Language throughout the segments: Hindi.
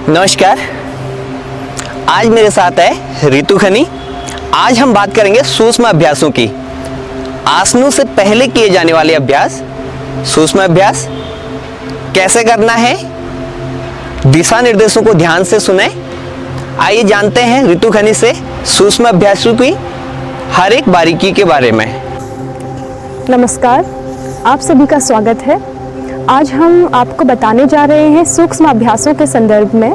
नमस्कार। आज मेरे साथ है रितु खनी। आज हम बात करेंगे सूक्ष्म अभ्यासों की। आसनों से पहले किए जाने वाले अभ्यास, सूक्ष्म अभ्यास कैसे करना है, दिशा निर्देशों को ध्यान से सुने। आइए जानते हैं रितु खनी से सूक्ष्म अभ्यासों की हर एक बारीकी के बारे में। नमस्कार, आप सभी का स्वागत है। आज हम आपको बताने जा रहे हैं सूक्ष्म अभ्यासों के संदर्भ में।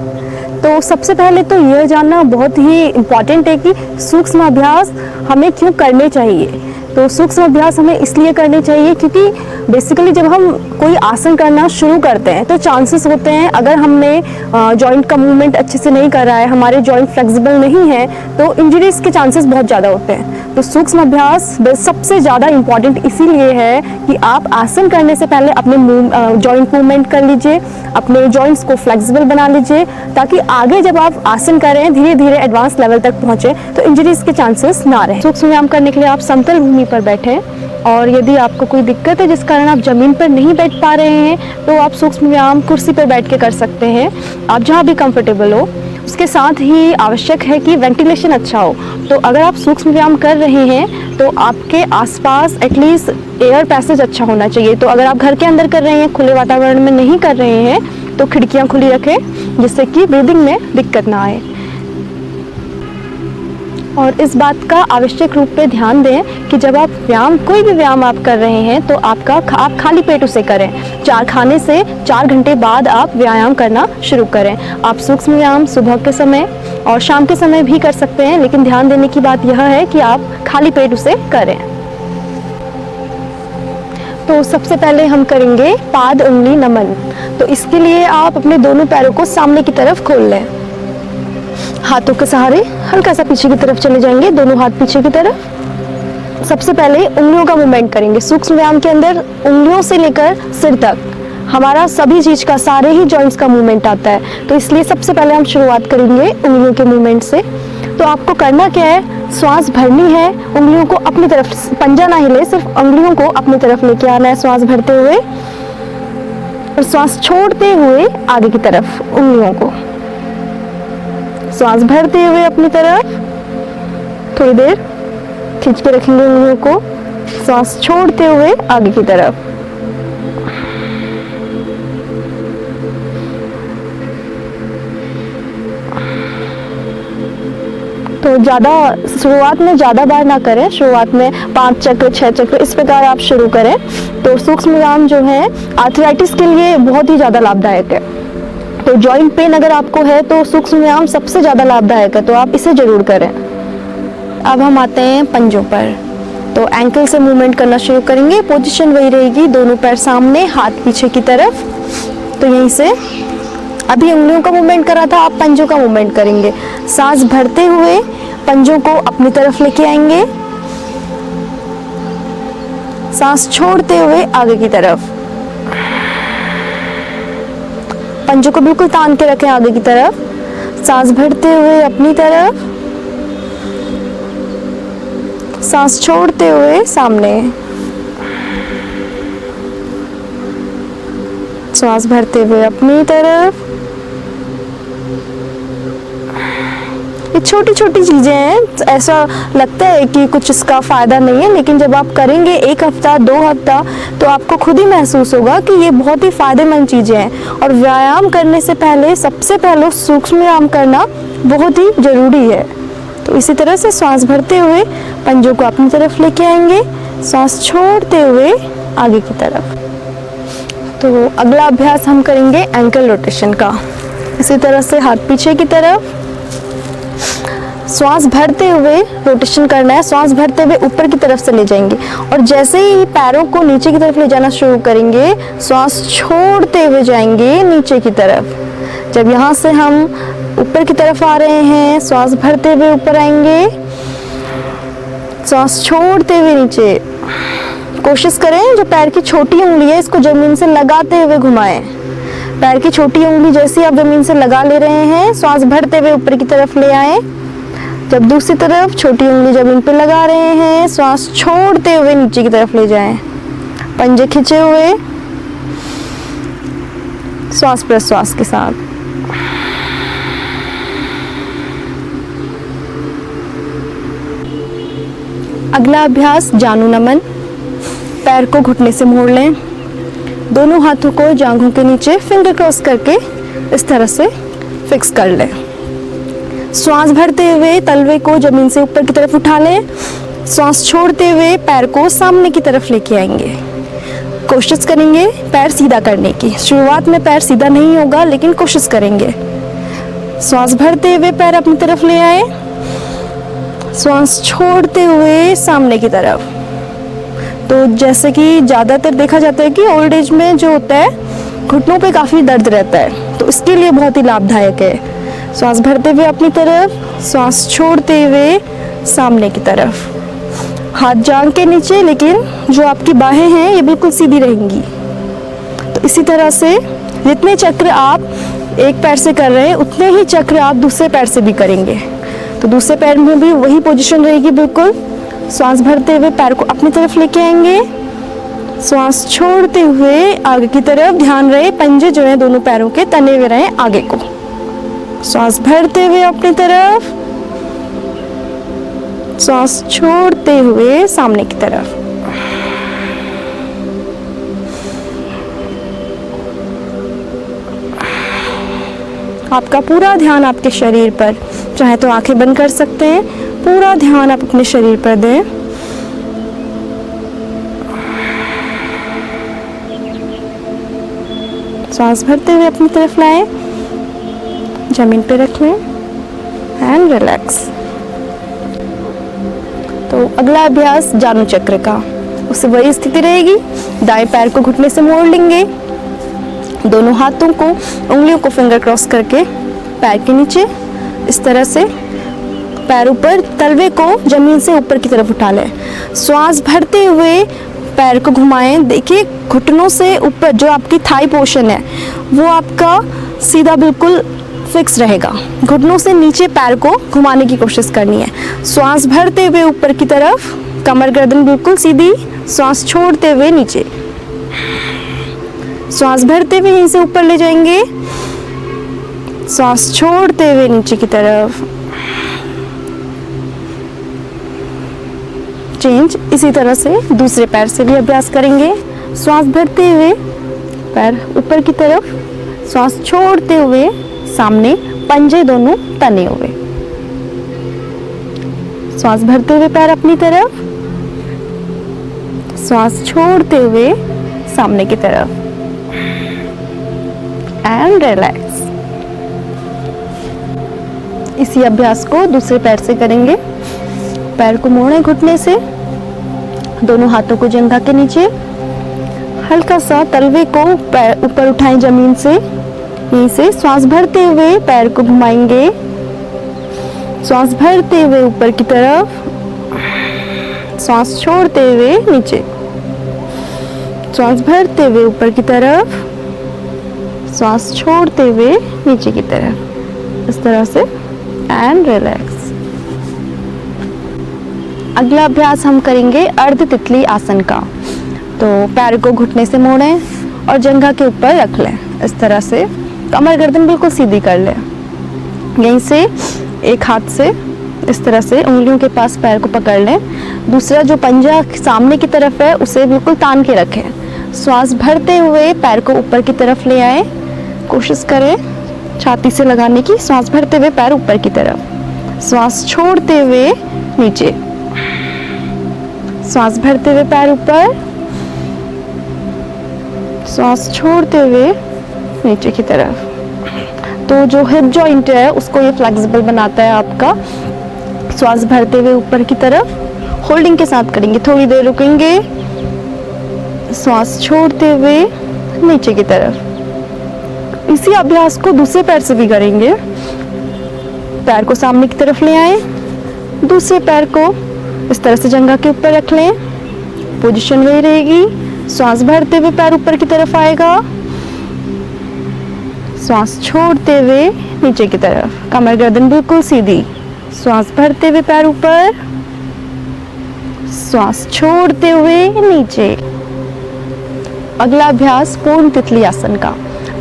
तो सबसे पहले तो यह जानना बहुत ही इम्पॉर्टेंट है कि सूक्ष्म अभ्यास हमें क्यों करने चाहिए। तो सूक्ष्म अभ्यास हमें इसलिए करने चाहिए क्योंकि बेसिकली जब हम कोई आसन करना शुरू करते हैं तो चांसेस होते हैं, अगर हमने जॉइंट का मूवमेंट अच्छे से नहीं कर रहा है, हमारे जॉइंट फ्लेक्सिबल नहीं है, तो इंजरीज के चांसेस बहुत ज़्यादा होते हैं। तो सूक्ष्म अभ्यास सबसे ज़्यादा इम्पॉर्टेंट इसीलिए है कि आप आसन करने से पहले अपने जॉइंट मूवमेंट कर लीजिए, अपने जॉइंट्स को फ्लेक्सिबल बना लीजिए, ताकि आगे जब आप आसन करें धीरे धीरे एडवांस लेवल तक पहुँचे तो इंजरीज के चांसेस ना रहे। सूक्ष्म व्यायाम करने के लिए आप समतल भूमि पर बैठें, और यदि आपको कोई दिक्कत है जिस कारण आप ज़मीन पर नहीं बैठ पा रहे हैं तो आप सूक्ष्म व्यायाम कुर्सी पर बैठ के कर सकते हैं, आप जहाँ भी कंफर्टेबल हो। उसके साथ ही आवश्यक है कि वेंटिलेशन अच्छा हो। तो अगर आप सूक्ष्म व्यायाम कर रहे हैं तो आपके आसपास एटलीस्ट एयर पैसेज अच्छा होना चाहिए। तो अगर आप घर के अंदर कर रहे हैं, खुले वातावरण में नहीं कर रहे हैं, तो खिड़कियाँ खुली रखें जिससे कि ब्रीदिंग में दिक्कत ना आए। और इस बात का आवश्यक रूप पे ध्यान दें कि जब आप कोई भी व्यायाम आप कर रहे हैं तो आप खाली पेट उसे करें। खाने से 4 घंटे बाद आप व्यायाम करना शुरू करें। आप सूक्ष्म व्यायाम सुबह के समय और शाम के समय भी कर सकते हैं, लेकिन ध्यान देने की बात यह है कि आप खाली पेट उसे करें। तो सबसे पहले हम करेंगे पाद उंगली नमन। तो इसके लिए आप अपने दोनों पैरों को सामने की तरफ खोल लें, हाथों के सहारे हल्का सा पीछे की तरफ चले जाएंगे, दोनों हाथ पीछे की तरफ। सबसे पहले उंगलियों का मूवमेंट करेंगे। सूक्ष्म व्यायाम के अंदर उंगलियों से लेकर सिर तक हमारा सभी चीज का, सारे ही जॉइंट्स का मूवमेंट आता है। तो इसलिए सबसे पहले हम शुरुआत करेंगे उंगलियों के मूवमेंट से। तो आपको करना क्या है, श्वास भरनी है, उंगलियों को अपनी तरफ, पंजा ना हिले, सिर्फ उंगलियों को अपनी तरफ लेके आना है श्वास भरते हुए, और श्वास छोड़ते हुए आगे की तरफ उंगलियों को, श्वास भरते हुए अपनी तरफ थोड़ी देर खींच के रखेंगे उंगलियों को, श्वास छोड़ते हुए आगे की तरफ। तो शुरुआत में ज़्यादा बार ना करें, शुरुआत में 5 चक्र 6 चक्र इस प्रकार आप शुरू करें। तो सूक्ष्म व्यायाम जो है आर्थराइटिस के लिए बहुत ही ज़्यादा लाभदायक है। तो जॉइंट पेन अगर आपको है तो सूक्ष्म व्यायाम सबसे ज़्यादा लाभदायक है, तो आप इसे जरूर करें। अब हम आते हैं पंजों पर। तो एंकल से मूवमेंट करना शुरू करेंगे। पोजीशन वही रहेगी, दोनों पैर सामने, हाथ पीछे की तरफ। तो यहीं से अभी उंगलियों का मूवमेंट करा था, आप पंजों का मूवमेंट करेंगे। सांस भरते हुए पंजों को अपनी तरफ लेके आएंगे, सांस छोड़ते हुए आगे की तरफ। पंजों को बिल्कुल तान के रखें आगे की तरफ, सांस भरते हुए अपनी तरफ, सांस छोड़ते हुए सामने, सांस भरते हुए अपनी तरफ। ये छोटी छोटी चीजें हैं, ऐसा लगता है कि कुछ इसका फायदा नहीं है, लेकिन जब आप करेंगे 1 हफ्ता 2 हफ्ता तो आपको खुद ही महसूस होगा कि ये बहुत ही फायदेमंद चीजें हैं। और व्यायाम करने से पहले सबसे पहले सूक्ष्म व्यायाम करना बहुत ही जरूरी है। तो इसी तरह से श्वास भरते हुए पंजों को अपनी तरफ लेके आएंगे, श्वास छोड़ते हुए आगे की तरफ। तो अगला अभ्यास हम करेंगे एंकल रोटेशन का। इसी तरह से हाथ पीछे की तरफ, श्वास भरते हुए रोटेशन करना है। श्वास भरते हुए ऊपर की तरफ से ले जाएंगे, और जैसे ही पैरों को नीचे की तरफ ले जाना शुरू करेंगे, श्वास छोड़ते हुए जाएंगे नीचे की तरफ। जब यहाँ से हम ऊपर की तरफ आ रहे हैं, श्वास भरते हुए ऊपर आएंगे, श्वास छोड़ते हुए नीचे। कोशिश करें जो पैर की छोटी उंगली है इसको जमीन से लगाते हुए घुमाएं। पैर की छोटी उंगली जैसे आप जमीन से लगा ले रहे हैं, श्वास भरते हुए ऊपर की तरफ ले आए। जब दूसरी तरफ छोटी उंगली जमीन पे लगा रहे हैं, श्वास छोड़ते हुए नीचे की तरफ ले जाएं। पंजे खींचे हुए, श्वास प्रश्वास के साथ। अगला अभ्यास जानु नमन। पैर को घुटने से मोड़ लें, दोनों हाथों को जांघों के नीचे फिंगर क्रॉस करके इस तरह से फिक्स कर लें। श्वास भरते हुए तलवे को जमीन से ऊपर की तरफ उठा लें। श्वास छोड़ते हुए पैर को सामने की तरफ लेके आएंगे। कोशिश करेंगे पैर सीधा करने की। शुरुआत में पैर सीधा नहीं होगा, लेकिन कोशिश करेंगे। श्वास भरते हुए पैर अपनी तरफ ले आए, श्वास छोड़ते हुए सामने की तरफ। तो जैसे कि ज़्यादातर देखा जाता है कि ओल्ड एज में जो होता है घुटनों पे काफ़ी दर्द रहता है, तो इसके लिए बहुत ही लाभदायक है। श्वास भरते हुए अपनी तरफ, श्वास छोड़ते हुए सामने की तरफ। हाथ जांघ के नीचे, लेकिन जो आपकी बाहें हैं ये बिल्कुल सीधी रहेंगी। तो इसी तरह से जितने चक्र आप एक पैर से कर रहे हैं, उतने ही चक्र आप दूसरे पैर से भी करेंगे। तो दूसरे पैर में भी वही पोजीशन रहेगी बिल्कुल। श्वास भरते हुए पैर को अपनी तरफ लेके आएंगे, श्वास छोड़ते हुए आगे की तरफ। ध्यान रहे पंजे जो है दोनों पैरों के तने हुए रहें आगे को। श्वास भरते हुए अपनी तरफ, श्वास छोड़ते हुए सामने की तरफ। आपका पूरा ध्यान आपके शरीर पर, चाहे तो आंखें बंद कर सकते हैं, पूरा ध्यान आप अपने शरीर पर दें। श्वास भरते हुए अपनी तरफ लाएं, जमीन पे रख लें एंड रिलैक्स। तो अगला अभ्यास जानु चक्र का, उससे वही स्थिति रहेगी। दाएं पैर को घुटने से मोड़ लेंगे, दोनों हाथों को, उंगलियों को फिंगर क्रॉस करके पैर के नीचे इस तरह से पैर ऊपर, तलवे को जमीन से ऊपर की तरफ उठा लें। श्वास भरते हुए पैर को घुमाएं। देखिए घुटनों से ऊपर जो आपकी थाई पोर्शन है वो आपका सीधा बिल्कुल फिक्स रहेगा। घुटनों से नीचे पैर को घुमाने की कोशिश करनी है। श्वास भरते हुए ऊपर की तरफ, कमर गर्दन बिल्कुल सीधी। श्वास छोड़ते हुए नीचे, श्वास भरते हुए यहीं से ऊपर ले जाएंगे, श्वास छोड़ते हुए नीचे की तरफ। चेंज इसी तरह से दूसरे पैर से भी अभ्यास करेंगे। श्वास भरते हुए पैर ऊपर की तरफ, श्वास छोड़ते हुए सामने, पंजे दोनों तने हुए। श्वास भरते हुए पैर अपनी तरफ, श्वास छोड़ते हुए सामने की तरफ एंड रिलैक्स। इसी अभ्यास को दूसरे पैर से करेंगे। पैर को मोड़ें घुटने से, दोनों हाथों को जंघा के नीचे, हल्का सा तलवे को ऊपर उठाएं जमीन से। यहीं से श्वास भरते हुए पैर को घुमाएंगे, श्वास भरते हुए ऊपर की तरफ, श्वास छोड़ते हुए नीचे, श्वास भरते हुए ऊपर की तरफ, श्वास छोड़ते हुए नीचे की तरफ, इस तरह से एंड रिलैक्स। अगला अभ्यास हम करेंगे अर्ध तितली आसन का। तो पैर को घुटने से मोड़ें और जंघा के ऊपर रख लें इस तरह से। कमर गर्दन बिल्कुल सीधी कर लें। यहीं से एक हाथ से इस तरह से उंगलियों के पास पैर को पकड़ लें, दूसरा जो पंजा सामने की तरफ है उसे बिल्कुल तान के रखें। श्वास भरते हुए पैर को ऊपर की तरफ ले आए, कोशिश करें छाती से लगाने की। श्वास भरते हुए पैर ऊपर की तरफ, श्वास छोड़ते हुए नीचे, श्वास भरते हुए पैर ऊपर, श्वास छोड़ते हुए नीचे की तरफ। तो जो हिप जॉइंट है उसको ये फ्लेक्सिबल बनाता है आपका। श्वास भरते हुए ऊपर की तरफ, होल्डिंग के साथ करेंगे, थोड़ी देर रुकेंगे, श्वास छोड़ते हुए नीचे की तरफ। इसी अभ्यास को दूसरे पैर से भी करेंगे। पैर को सामने की तरफ ले आए, दूसरे पैर को इस तरह से जंघा के ऊपर रख लें, पोजीशन वही रहेगी। श्वास भरते हुए पैर ऊपर की तरफ आएगा, श्वास छोड़ते हुए नीचे की तरफ, कमर गर्दन बिल्कुल सीधी। श्वास भरते हुए पैर ऊपर, श्वास छोड़ते हुए नीचे। अगला अभ्यास पूर्ण तितली आसन का।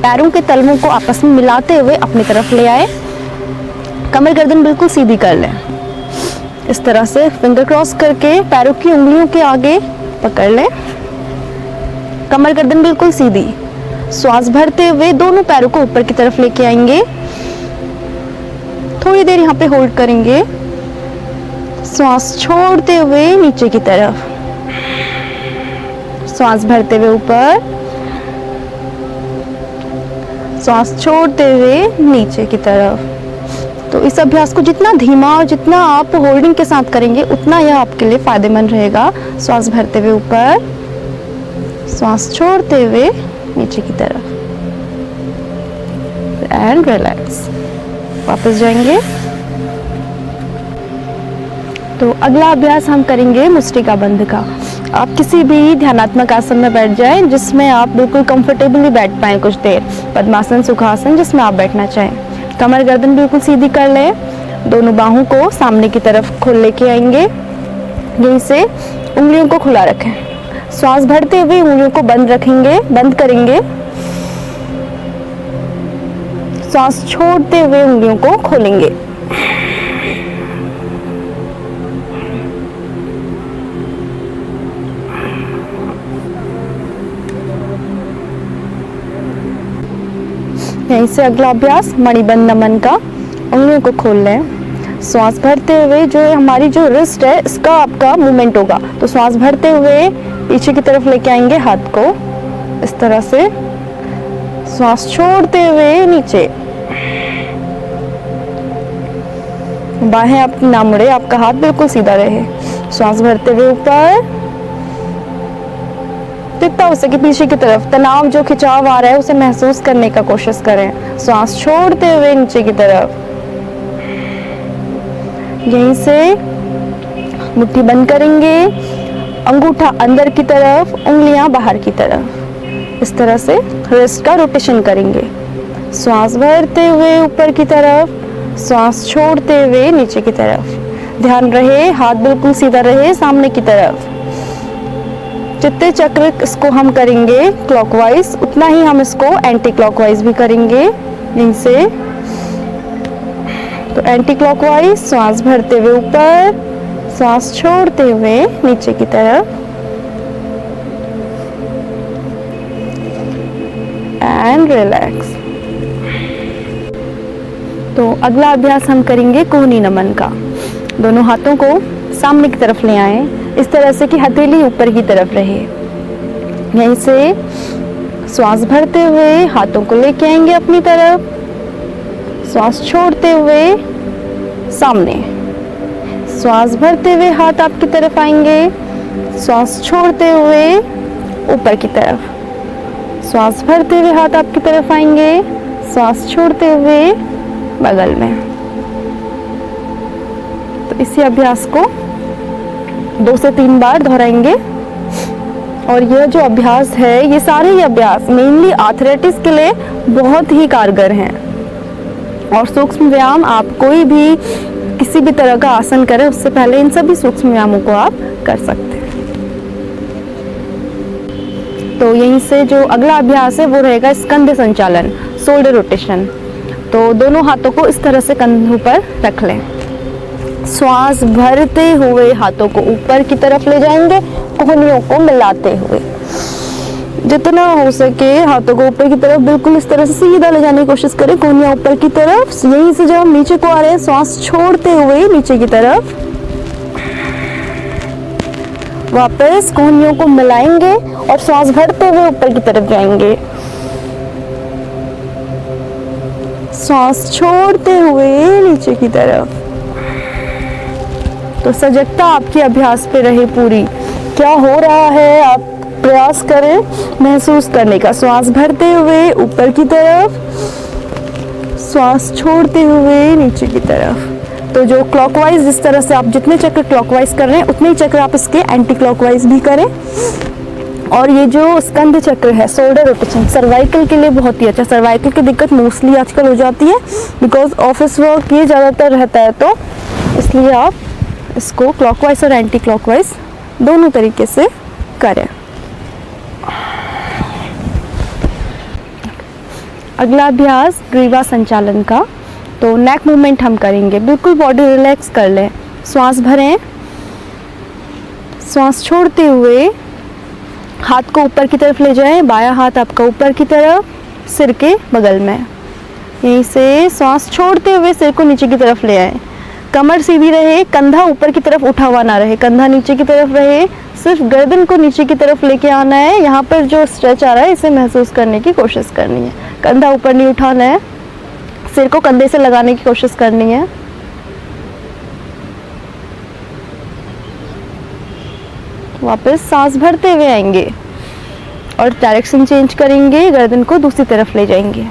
पैरों के तलवों को आपस में मिलाते हुए अपनी तरफ ले आए, कमर गर्दन बिल्कुल सीधी कर लें। इस तरह से फिंगर क्रॉस करके पैरों की उंगलियों के आगे पकड़ लें। कमर गर्दन बिल्कुल सीधी। श्वास भरते हुए दोनों पैरों को ऊपर की तरफ लेके आएंगे। थोड़ी देर यहाँ पे होल्ड करेंगे। श्वास छोड़ते हुए नीचे की तरफ। श्वास भरते हुए ऊपर, श्वास छोड़ते हुए नीचे की तरफ। तो इस अभ्यास को जितना धीमा और जितना आप होल्डिंग के साथ करेंगे उतना यह आपके लिए फायदेमंद रहेगा। श्वास भरते हुए ऊपर, श्वास छोड़ते हुए नीचे की तरफ एंड रिलैक्स। वापस जाएंगे। तो अगला अभ्यास हम करेंगे मुष्टिका बंध का। आप किसी भी ध्यानात्मक आसन में बैठ जाएं जिसमें आप बिल्कुल कंफर्टेबली बैठ पाएं कुछ देर। पद्मासन, सुखासन, जिसमें आप बैठना चाहें। कमर गर्दन बिल्कुल सीधी कर लें। दोनों बाहों को सामने की तरफ खोल लेके आएंगे। यहीं से उंगलियों को खुला रखें। श्वास भरते हुए उंगलियों को बंद रखेंगे, बंद करेंगे। श्वास छोड़ते हुए उंगलियों को खोलेंगे। यहीं से अगला अभ्यास मणिबंध नमन का। उंगलियों को खोल लें। श्वास भरते हुए जो हमारी जो रिस्ट है इसका आपका मूवमेंट होगा। तो श्वास भरते हुए पीछे की तरफ लेके आएंगे हाथ को इस तरह से। श्वास छोड़ते हुए नीचे। बाहें आपकी ना मुड़े, आपका हाथ बिल्कुल सीधा रहे। श्वास भरते हुए ऊपर, जितना हो सके पीछे की तरफ। तनाव जो खिंचाव आ रहा है उसे महसूस करने का कोशिश करें। श्वास छोड़ते हुए नीचे की तरफ। यहीं से मुट्ठी बंद करेंगे। अंगूठा अंदर की तरफ, उंगलियां बाहर की तरफ। इस तरह से रिस्ट का रोटेशन करेंगे। श्वास भरते हुए ऊपर की तरफ, श्वास छोड़ते हुए नीचे की तरफ। ध्यान रहे हाथ बिल्कुल सीधा रहे सामने की तरफ। जितने चक्र इसको हम करेंगे क्लॉकवाइज उतना ही हम इसको एंटी क्लॉकवाइज भी करेंगे। यहीं से तो एंटी क्लॉकवाइज। श्वास भरते हुए ऊपर, श्वास छोड़ते हुए नीचे की तरफ एंड रिलैक्स। तो अगला अभ्यास हम करेंगे कोहनी नमन का। दोनों हाथों को सामने की तरफ ले आएं इस तरह से कि हथेली ऊपर की तरफ रहे। यहीं से श्वास भरते हुए हाथों को लेके आएंगे अपनी तरफ। श्वास छोड़ते हुए सामने। श्वास भरते हुए हाथ आपकी तरफ आएंगे। श्वास छोड़ते हुए ऊपर की तरफ। श्वास भरते हुए हाथ आपकी तरफ आएंगे। श्वास छोड़ते हुए बगल में। तो इसी अभ्यास को 2 से 3 बार दोहराएंगे। और यह जो अभ्यास है, ये सारे ही अभ्यास मेनली आर्थराइटिस के लिए बहुत ही कारगर हैं। और सूक्ष्म व्यायाम आप कोई भी किसी भी तरह का आसन करें उससे पहले इन सभी सूक्ष्म व्यायामों को आप कर सकते हैं। तो यहीं से जो अगला अभ्यास है वो रहेगा स्कंध संचालन, शोल्डर रोटेशन। तो दोनों हाथों को इस तरह से कंधों पर रख लें। श्वास भरते हुए हाथों को ऊपर की तरफ ले जाएंगे, कोहनियों को मिलाते हुए। जितना हो सके हाथों को ऊपर की तरफ बिल्कुल इस तरह से सीधा ले जाने की कोशिश करें, कोहनियां ऊपर की तरफ। यहीं से जब हम नीचे को आ रहे हैं, श्वास छोड़ते हुए नीचे की तरफ वापस कोहनियों को मिलाएंगे और श्वास भरते हुए ऊपर की तरफ जाएंगे। श्वास छोड़ते हुए नीचे की तरफ। तो सजगता आपके अभ्यास पे रहे पूरी। क्या हो रहा है आप प्रयास करें महसूस करने का। श्वास भरते हुए ऊपर की तरफ, श्वास छोड़ते हुए नीचे की तरफ। तो जो क्लॉकवाइज जिस तरह से आप जितने चक्र क्लॉकवाइज कर रहे हैं उतने ही चक्र आप इसके एंटी क्लॉकवाइज भी करें। और ये जो स्कंध चक्र है, शोल्डर रोटेशन, सर्वाइकल के लिए बहुत ही अच्छा। सर्वाइकल की दिक्कत मोस्टली आजकल हो जाती है बिकॉज ऑफिस वर्क ये ज़्यादातर रहता है, तो इसलिए आप इसको क्लॉकवाइज और एंटी क्लॉकवाइज दोनों तरीके से करें। अगला अभ्यास ग्रीवा संचालन का। तो नेक मूवमेंट हम करेंगे। बिल्कुल बॉडी रिलैक्स कर लें। श्वास भरें, श्वास छोड़ते हुए हाथ को ऊपर की तरफ ले जाएं, बायां हाथ आपका ऊपर की तरफ, सिर के बगल में। यहीं से श्वास छोड़ते हुए सिर को नीचे की तरफ ले आएं। कमर सीधी रहे, कंधा ऊपर की तरफ उठा हुआ ना रहे, कंधा नीचे की तरफ रहे, सिर्फ गर्दन को नीचे की तरफ लेके आना है। यहाँ पर जो स्ट्रेच आ रहा है इसे महसूस करने की कोशिश करनी है। कंधा ऊपर नहीं उठाना है, सिर को कंधे से लगाने की कोशिश करनी है। वापस सांस भरते हुए आएंगे और डायरेक्शन चेंज करेंगे, गर्दन को दूसरी तरफ ले जाएंगे।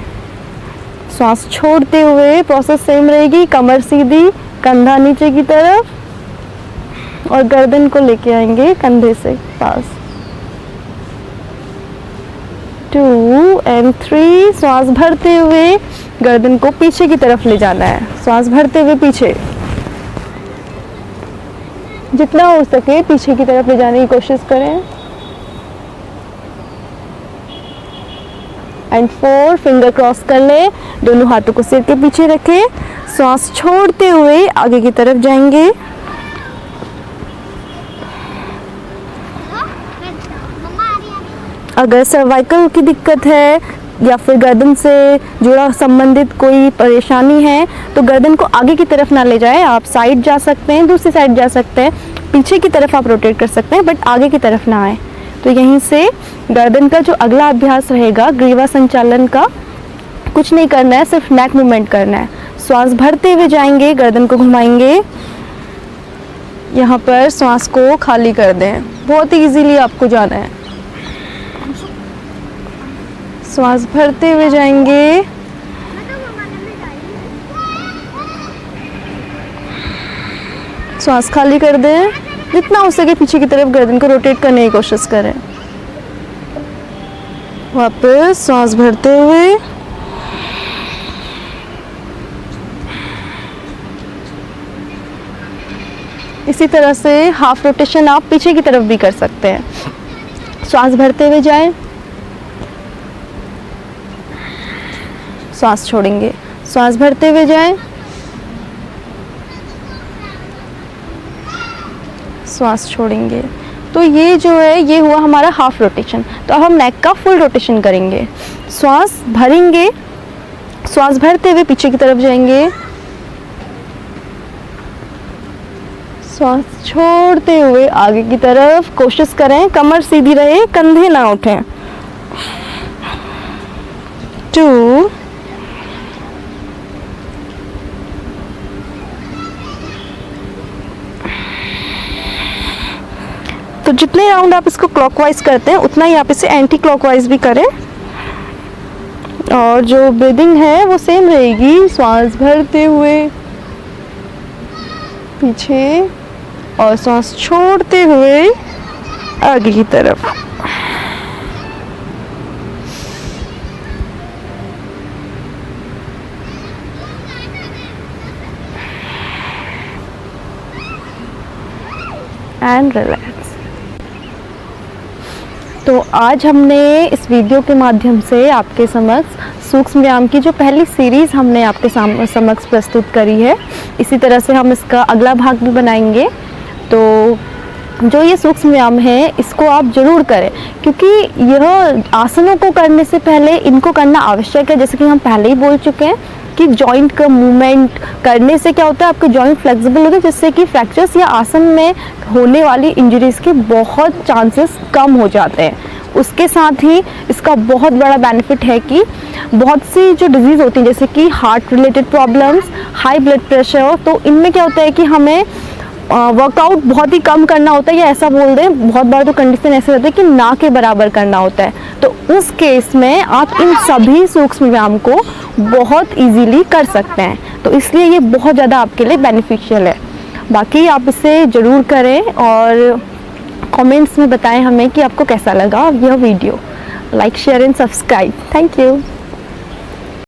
श्वास छोड़ते हुए प्रोसेस सेम रहेगी, कमर सीधी, कंधा नीचे की तरफ और गर्दन को लेके आएंगे कंधे से पास। 2 and 3, श्वास भरते हुए गर्दन को पीछे की तरफ ले जाना है। श्वास भरते हुए पीछे, जितना हो सके पीछे की तरफ ले जाने की कोशिश करें। एंड 4, फिंगर क्रॉस कर लें, दोनों हाथों को सिर के पीछे रखें, श्वास छोड़ते हुए आगे की तरफ जाएंगे। अगर सर्वाइकल की दिक्कत है या फिर गर्दन से जुड़ा संबंधित कोई परेशानी है तो गर्दन को आगे की तरफ ना ले जाएं, आप साइड जा सकते हैं, दूसरी साइड जा सकते हैं, पीछे की तरफ आप रोटेट कर सकते हैं, बट आगे की तरफ ना आए। तो यहीं से गर्दन का जो अगला अभ्यास रहेगा ग्रीवा संचालन का, कुछ नहीं करना है, सिर्फ नेक मूवमेंट करना है। श्वास भरते हुए जाएंगे, गर्दन को घुमाएंगे, यहाँ पर श्वास को खाली कर दें, बहुत ही इजीली आपको जाना है। श्वास भरते हुए जाएंगे, श्वास खाली कर दें, जितना हो सके पीछे की तरफ गर्दन को रोटेट करने की कोशिश करें। वापस श्वास भरते हुए, इसी तरह से हाफ रोटेशन आप पीछे की तरफ भी कर सकते हैं। श्वास भरते हुए जाएं, श्वास छोड़ेंगे, श्वास भरते हुए जाएं, श्वास छोड़ेंगे। तो ये जो है ये हुआ हमारा हाफ रोटेशन। तो अब हम नेक का फुल रोटेशन करेंगे। श्वास भरेंगे, श्वास भरते हुए पीछे की तरफ जाएंगे, श्वास छोड़ते हुए आगे की तरफ, कोशिश करें कमर सीधी रहे, कंधे ना उठें। 2, तो जितने राउंड आप इसको क्लॉकवाइज करते हैं उतना ही आप इसे एंटी क्लॉकवाइज भी करें। और जो ब्रीदिंग है वो सेम रहेगी, श्वास भरते हुए पीछे और श्वास छोड़ते हुए आगे की तरफ। And relax. तो आज हमने इस वीडियो के माध्यम से आपके समक्ष सूक्ष्म व्यायाम की जो पहली सीरीज़ हमने आपके समक्ष प्रस्तुत करी है, इसी तरह से हम इसका अगला भाग भी बनाएंगे। तो जो ये सूक्ष्म व्यायाम है इसको आप ज़रूर करें, क्योंकि यह आसनों को करने से पहले इनको करना आवश्यक है। जैसे कि हम पहले ही बोल चुके हैं कि जॉइंट का मूवमेंट करने से क्या होता है, आपके जॉइंट फ्लेक्सिबल होते हैं, जिससे कि फ्रैक्चर्स या आसन में होने वाली इंजरीज़ के बहुत चांसेस कम हो जाते हैं। उसके साथ ही इसका बहुत बड़ा बेनिफिट है कि बहुत सी जो डिजीज़ होती हैं जैसे कि heart related problems, high blood pressure, तो इनमें क्या होता है कि हमें वर्कआउट बहुत ही कम करना होता है, या ऐसा बोल दें बहुत बार तो कंडीशन ऐसे रहती है कि ना के बराबर करना होता है। तो उस केस में आप इन सभी सूक्ष्म व्यायाम को बहुत इजीली कर सकते हैं। तो इसलिए ये बहुत ज़्यादा आपके लिए बेनिफिशियल है। बाकी आप इसे ज़रूर करें और कमेंट्स में बताएं हमें कि आपको कैसा लगा यह video. Like, share and subscribe. Thank you.